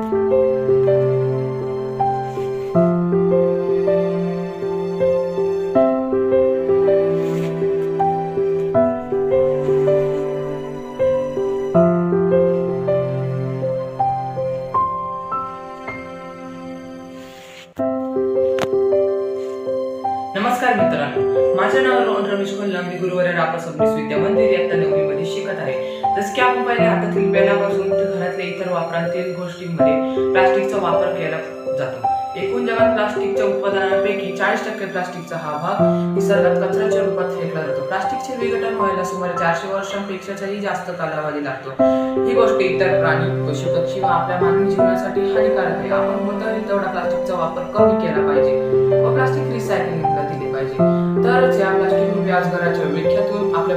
नमस्कार मित्रांनो, माझे नाव रमेश कोल्हाम. मी गुरुवार रापा सबनीस विद्या मंदिर इयत्ता 9वी मध्ये शिकत आहे. जसं की आपण पहिले हातातील पेनापासून ते घरातल्या इतर वापरांतील गोष्टींमध्ये प्लास्टिकचा वापर केला जातो. एकूण जगात प्लास्टिकच्या उत्पादनांपैकी 40% प्लास्टिकचा हा भाग निसर्गात कचऱ्याच्या रूपात फेकला जातो. प्लास्टिकचे विघटन व्हायला सुमारे 400 वर्षांपेक्षाही जास्त कालावधी लागतो. ही गोष्ट इतर प्राणी, पशु पक्षी व आपल्या मानवी जीवनासाठी हानिकारक आहे. आपण होता येईल तेवढा प्लास्टिकचा वापर कमी केला पाहिजे व प्लास्टिक रिसायकलिंगला दिले पाहिजे. तरच या प्लास्टिक रूपी अजगराच्या विळख्यातून आपल्या